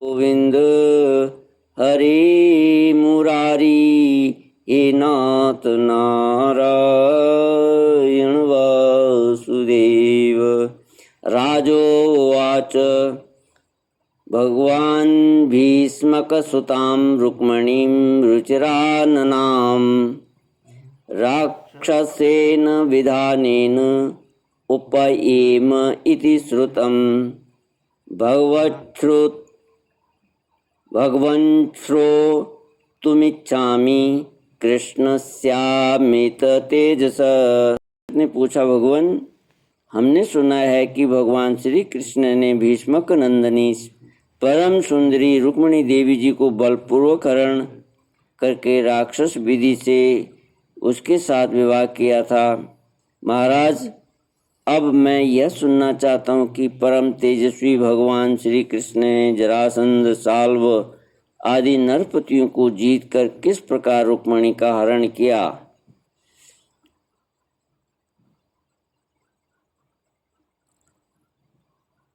गोविंद हरे मुरारी, हे नाथ नारायण वासुदेव। राजोवाच भगवान् भीष्मकसुतां रुक्मिणीं रुचिराननां राक्षसेन विधानेन उपयेम इति श्रुतं। भगवन् श्रोतुमिच्छामि कृष्णस्यामित तेजस। ने पूछा, भगवान, हमने सुना है कि भगवान श्री कृष्ण ने भीष्मक नंदिनी परम सुंदरी रुक्मिणी देवी जी को बलपूर्वक हरण करके राक्षस विधि से उसके साथ विवाह किया था। महाराज, अब मैं यह सुनना चाहता हूँ कि परम तेजस्वी भगवान श्री कृष्ण ने जरासंध, साल्व आदि नरपतियों को जीतकर किस प्रकार रुक्मिणी का हरण किया।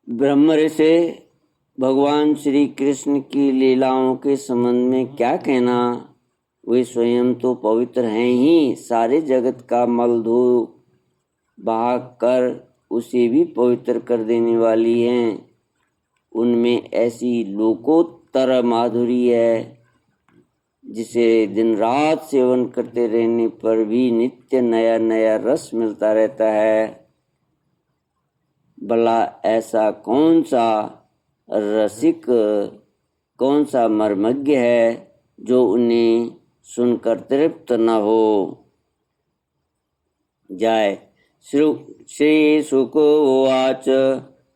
ब्रह्म ऋषि भगवान श्री कृष्ण की लीलाओं के संबंध में क्या कहना। वे स्वयं तो पवित्र हैं ही, सारे जगत का मल धो बहा कर उसे भी पवित्र कर देने वाली हैं। उनमें ऐसी लोकोत्तर माधुरी है जिसे दिन रात सेवन करते रहने पर भी नित्य नया नया रस मिलता रहता है। भला ऐसा कौन सा रसिक, कौन सा मर्मज्ञ है जो उन्हें सुनकर तृप्त न हो जाए। श्री शुक उवाच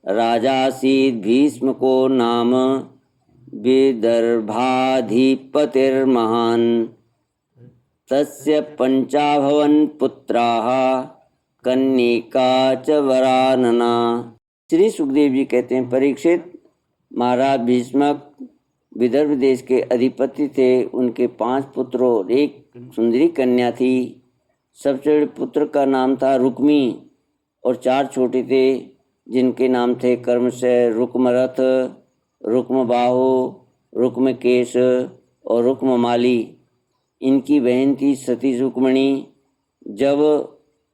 राजासीत् भीष्मको नाम विदर्भाधिपतिर्महान् तस्य पंचाभवन् पुत्राः कन्यका च वरानना। श्री सुखदेव जी कहते हैं, परीक्षित, महाराज भीष्मक विदर्भ देश के अधिपति थे। उनके 5 पुत्र और एक सुंदरी कन्या थी। सबसे बड़े पुत्र का नाम था रुक्मी और 4 छोटे थे जिनके नाम थे कर्मशय, रुक्मरथ, रुक्मबाहु, रुक्मकेश और रुक्ममाली। इनकी बहन थी सती रुक्मिणी। जब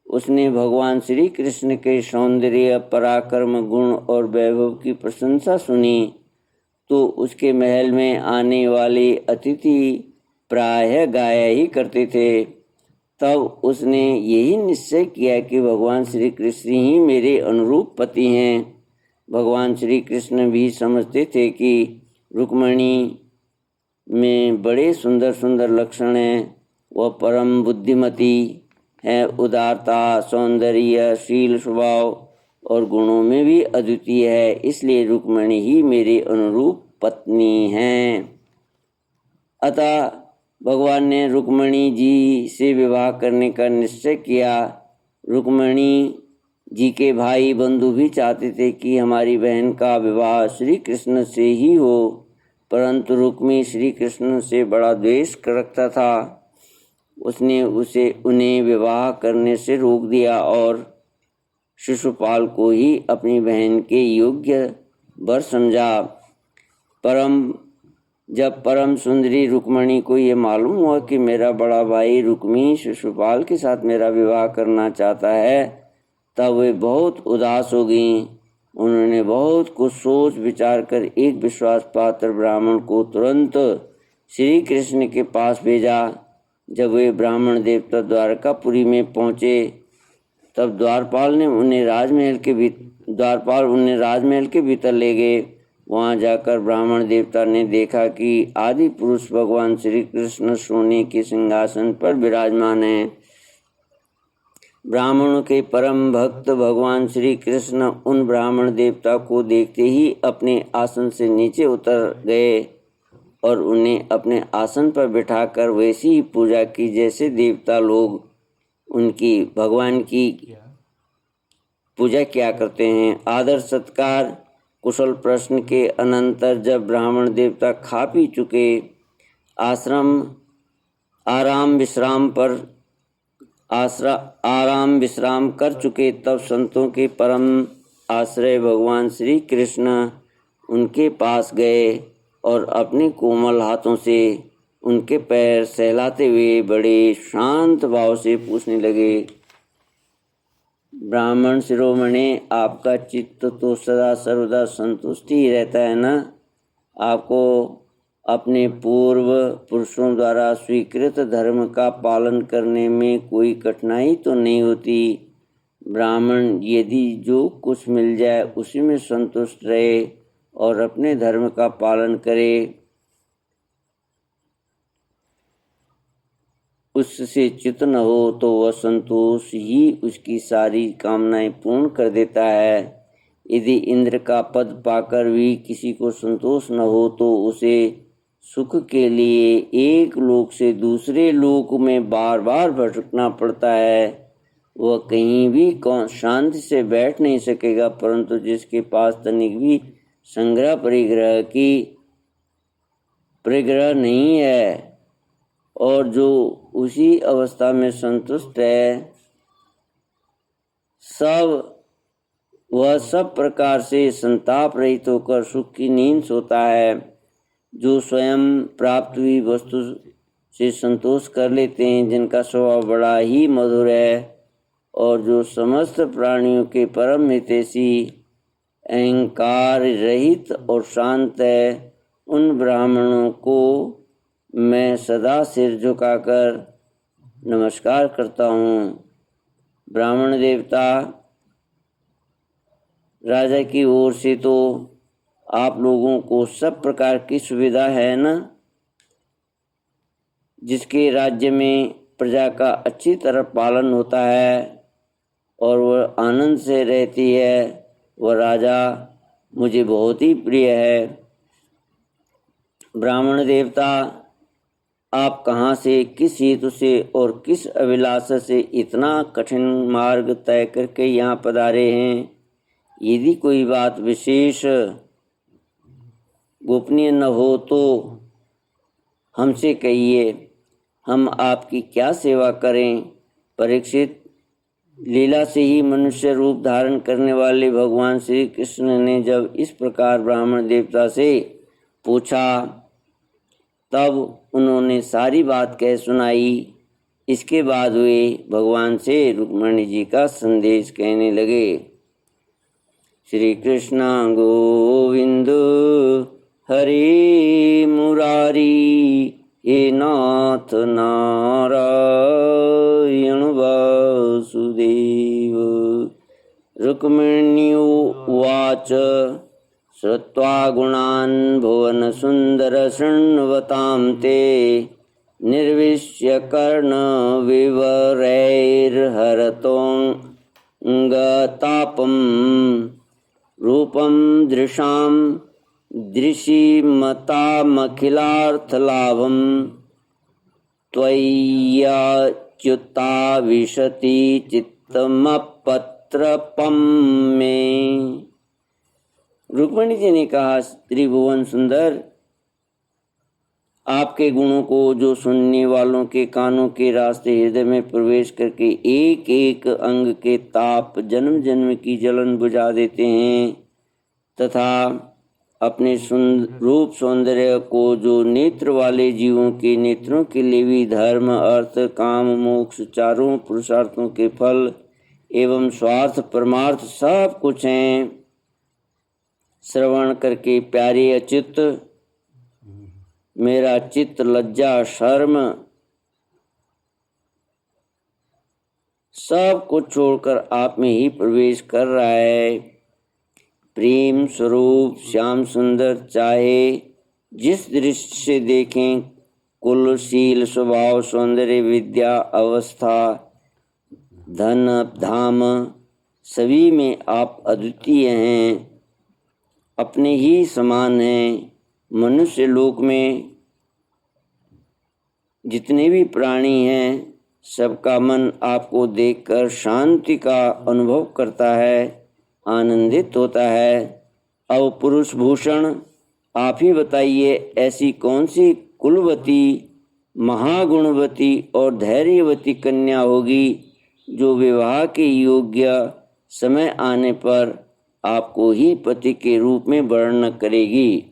उसने भगवान श्री कृष्ण के सौंदर्य, पराक्रम, गुण और वैभव की प्रशंसा सुनी तो उसके महल में आने वाले अतिथि प्रायः गाया ही करते थे। तब उसने यही निश्चय किया कि भगवान श्री कृष्ण ही मेरे अनुरूप पति हैं। भगवान श्री कृष्ण भी समझते थे कि रुक्मिणी में बड़े सुंदर सुंदर लक्षण हैं। वह परम बुद्धिमती है, उदारता, सौंदर्य, शील, स्वभाव और गुणों में भी अद्वितीय है। इसलिए रुक्मिणी ही मेरे अनुरूप पत्नी हैं। अतः भगवान ने रुक्मिणी जी से विवाह करने का निश्चय किया। रुक्मिणी जी के भाई बंधु भी चाहते थे कि हमारी बहन का विवाह श्री कृष्ण से ही हो, परंतु रुक्मी श्री कृष्ण से बड़ा द्वेष रखता था। उसने उन्हें विवाह करने से रोक दिया और शिशुपाल को ही अपनी बहन के योग्य वर समझा। जब परम सुंदरी रुक्मिणी को ये मालूम हुआ कि मेरा बड़ा भाई रुक्मी शिशुपाल के साथ मेरा विवाह करना चाहता है, तब वे बहुत उदास हो गईं। उन्होंने बहुत कुछ सोच विचार कर एक विश्वास पात्र ब्राह्मण को तुरंत श्री कृष्ण के पास भेजा। जब वे ब्राह्मण देवता द्वारकापुरी में पहुँचे तब द्वारपाल उन्हें राजमहल के भीतर ले गए। वहाँ जाकर ब्राह्मण देवता ने देखा कि आदि पुरुष भगवान श्री कृष्ण सोने के सिंहासन पर विराजमान हैं। ब्राह्मणों के परम भक्त भगवान श्री कृष्ण उन ब्राह्मण देवता को देखते ही अपने आसन से नीचे उतर गए और उन्हें अपने आसन पर बिठाकर वैसी ही पूजा की जैसे देवता लोग उनकी भगवान की पूजा किया करते हैं। आदर सत्कार कुशल प्रश्न के अनंतर जब ब्राह्मण देवता खा पी चुके, आराम विश्राम कर चुके, तब संतों के परम आश्रय भगवान श्री कृष्ण उनके पास गए और अपने कोमल हाथों से उनके पैर सहलाते हुए बड़े शांत भाव से पूछने लगे, ब्राह्मण शिरोमणि, आपका चित्त तो सदा सर्वदा संतुष्ट ही रहता है ना? आपको अपने पूर्व पुरुषों द्वारा स्वीकृत धर्म का पालन करने में कोई कठिनाई तो नहीं होती? ब्राह्मण यदि जो कुछ मिल जाए उसी में संतुष्ट रहे और अपने धर्म का पालन करे, उससे चित न हो तो वह संतोष ही उसकी सारी कामनाएं पूर्ण कर देता है। यदि इंद्र का पद पाकर भी किसी को संतोष न हो तो उसे सुख के लिए एक लोक से दूसरे लोक में बार बार भटकना पड़ता है। वह कहीं भी शांति से बैठ नहीं सकेगा, परंतु जिसके पास तनिक भी संग्रह परिग्रह नहीं है और जो उसी अवस्था में संतुष्ट है, वह सब प्रकार से संताप रहित होकर सुख की नींद सोता है। जो स्वयं प्राप्त हुई वस्तु से संतोष कर लेते हैं, जिनका स्वभाव बड़ा ही मधुर है और जो समस्त प्राणियों के परम हितैषी, अहंकार रहित और शांत है, उन ब्राह्मणों को मैं सदा सिर झुकाकर नमस्कार करता हूँ। ब्राह्मण देवता, राजा की ओर से तो आप लोगों को सब प्रकार की सुविधा है ना? जिसके राज्य में प्रजा का अच्छी तरह पालन होता है और वह आनंद से रहती है, वह राजा मुझे बहुत ही प्रिय है। ब्राह्मण देवता, आप कहाँ से, किस हेतु से और किस अभिलाषा से इतना कठिन मार्ग तय करके यहाँ पधारे हैं? यदि कोई बात विशेष गोपनीय न हो तो हमसे कहिए, हम आपकी क्या सेवा करें? परीक्षित, लीला से ही मनुष्य रूप धारण करने वाले भगवान श्री कृष्ण ने जब इस प्रकार ब्राह्मण देवता से पूछा, तब उन्होंने सारी बात कह सुनाई। इसके बाद वे भगवान से रुक्मिणी जी का संदेश कहने लगे। श्री कृष्ण गोविंद हरे मुरारी, हे नाथ नारायण वासुदेव। रुक्मिणी उवाच, श्रुत्वा गुणान् भुवन सुंदर शृण्वतां ते, निर्विश्य कर्ण विवरैर्हरतोऽङ्गतापं, रूपं दृशां दृशिमतामखिलार्थलाभं, त्वय्याच्युता विशति चित्तमपत्रपं मे। रुक्मिणी जी ने कहा, त्रिभुवन सुंदर, आपके गुणों को जो सुनने वालों के कानों के रास्ते हृदय में प्रवेश करके एक एक अंग के ताप जन्म जन्म की जलन बुझा देते हैं, तथा अपने रूप सौंदर्य को जो नेत्र वाले जीवों के नेत्रों के लिए भी धर्म अर्थ काम मोक्ष चारों पुरुषार्थों के फल एवं स्वार्थ परमार्थ सब कुछ हैं, श्रवण करके प्यारे अच्युत मेरा चित्त लज्जा शर्म सब कुछ छोड़कर आप में ही प्रवेश कर रहा है। प्रेम स्वरूप श्याम सुंदर चाहे जिस दृष्टि से देखें, कुल शील स्वभाव सौंदर्य विद्या अवस्था धन धाम सभी में आप अद्वितीय हैं, अपने ही समान हैं। मनुष्य लोक में जितने भी प्राणी हैं, सबका मन आपको देखकर शांति का अनुभव करता है, आनंदित होता है। अब पुरुष भूषण, आप ही बताइए, ऐसी कौन सी कुलवती महागुणवती और धैर्यवती कन्या होगी जो विवाह के योग्य समय आने पर आपको ही पति के रूप में वर्ण करेगी?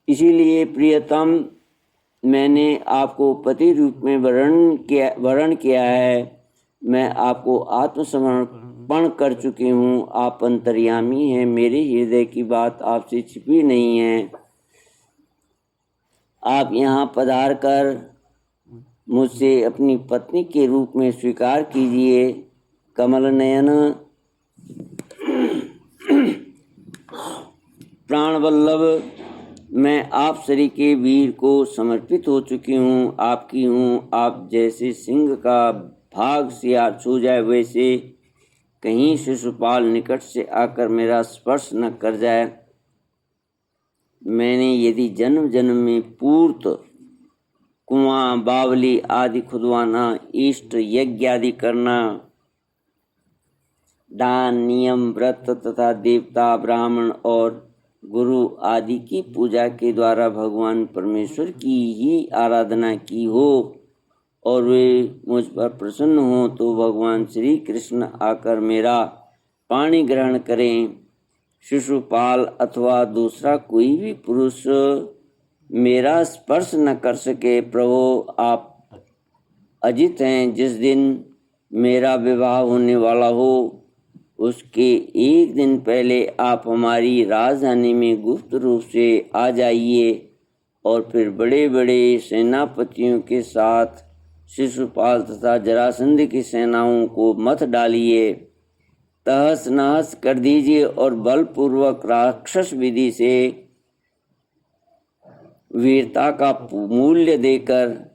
इसीलिए प्रियतम, मैंने आपको पति रूप में वर्ण किया है। मैं आपको आत्मसमर्पण कर चुकी हूँ। आप अंतर्यामी हैं। मेरे हृदय की बात आपसे छिपी नहीं है। आप यहाँ पधार कर मुझसे अपनी पत्नी के रूप में स्वीकार कीजिए। कमल नयन, प्राण वल्लभ, मैं आप सरी के वीर को समर्पित हो चुकी हूँ, आपकी हूँ। आप जैसे सिंह का भाग सियार छू जाए, वैसे कहीं शिशुपाल निकट से आकर मेरा स्पर्श न कर जाए। मैंने यदि जन्म जन्म में पूर्त कुआं बावली आदि खुदवाना, इष्ट यज्ञ आदि करना, दान नियम व्रत तथा देवता ब्राह्मण और गुरु आदि की पूजा के द्वारा भगवान परमेश्वर की ही आराधना की हो और वे मुझ पर प्रसन्न हो, तो भगवान श्री कृष्ण आकर मेरा पाणी ग्रहण करें। शिशुपाल अथवा दूसरा कोई भी पुरुष मेरा स्पर्श न कर सके। प्रभु, आप अजित हैं। जिस दिन मेरा विवाह होने वाला हो, उसके एक दिन पहले आप हमारी राजधानी में गुप्त रूप से आ जाइए और फिर बड़े बड़े सेनापतियों के साथ शिशुपाल तथा जरासंध की सेनाओं को मत डालिए, तहस नहस कर दीजिए और बलपूर्वक राक्षस विधि से वीरता का मूल्य देकर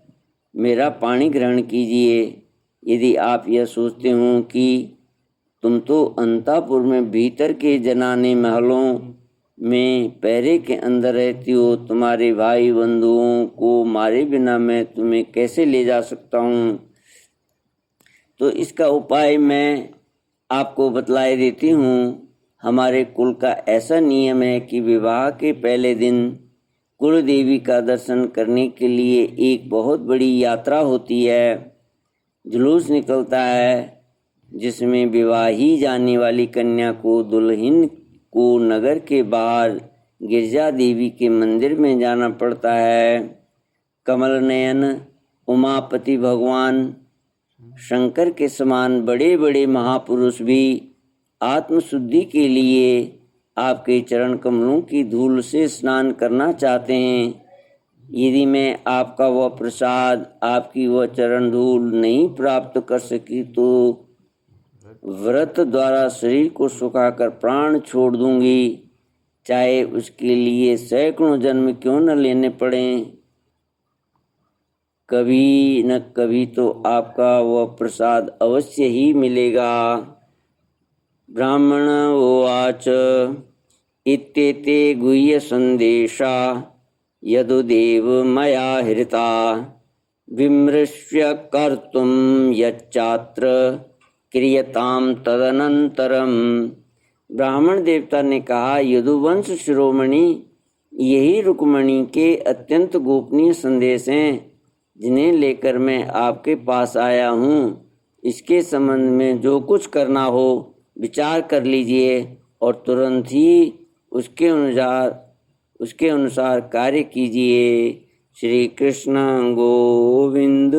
मेरा पाणी ग्रहण कीजिए। यदि आप यह सोचते हो कि तुम तो अंतापुर में भीतर के जनाने महलों में पहरे के अंदर रहती हो, तुम्हारे भाई बंधुओं को मारे बिना मैं तुम्हें कैसे ले जा सकता हूँ, तो इसका उपाय मैं आपको बतलाए देती हूँ। हमारे कुल का ऐसा नियम है कि विवाह के पहले दिन कुल देवी का दर्शन करने के लिए एक बहुत बड़ी यात्रा होती है। जुलूस निकलता है जिसमें विवाही जाने वाली कन्या को दुल्हन को नगर के बाहर गिरजा देवी के मंदिर में जाना पड़ता है। कमल नयन, उमापति भगवान शंकर के समान बड़े बड़े महापुरुष भी आत्मशुद्धि के लिए आपके चरण कमलों की धूल से स्नान करना चाहते हैं। यदि मैं आपका वह प्रसाद, आपकी वह चरण धूल नहीं प्राप्त कर सकी, तो व्रत द्वारा शरीर को सुखाकर प्राण छोड़ दूंगी, चाहे उसके लिए सैकड़ों जन्म क्यों न लेने पड़े। कभी न कभी तो आपका वह प्रसाद अवश्य ही मिलेगा। ब्राह्मण उवाच इत्येते गुह्य संदेशा यदुदेव मया हृता विमृश्य कर्तुं यच्चात्र क्रियताम तदनंतरम। ब्राह्मण देवता ने कहा, यदुवंश शिरोमणि, यही रुक्मणी के अत्यंत गोपनीय संदेश हैं जिन्हें लेकर मैं आपके पास आया हूँ। इसके संबंध में जो कुछ करना हो विचार कर लीजिए और तुरंत ही उसके अनुसार कार्य कीजिए। श्री कृष्ण गोविंद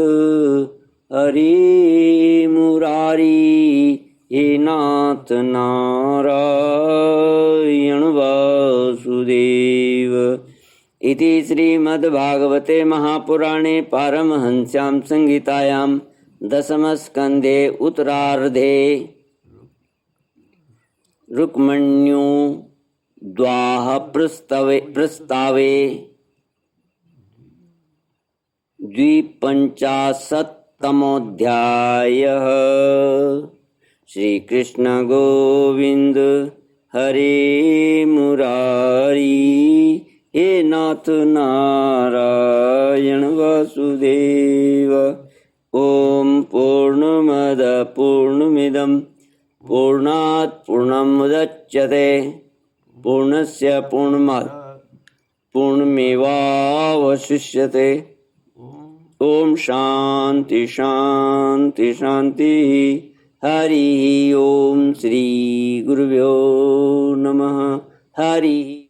हरि मुरारी, हे नाथ नारायण वासुदेव। इति श्रीमद्भागवते महापुराणे पारमहंस्यां संहितायां दशमस्कन्धे उत्तरार्धे रुक्मण्यो द्वाह प्रस्तावे 52तमोऽध्यायः। श्री कृष्ण गोविंद हरे मुरारी, हे नाथ नारायण वासुदेव। ओम पूर्णमद पूर्णमिदं पूर्णात् पूर्णमुदच्यते पूर्णस्य पूर्णमेवावशिष्यते। ओम शांति शांति शांति। हरि ओम। श्री गुरुभ्यो नमः। हरि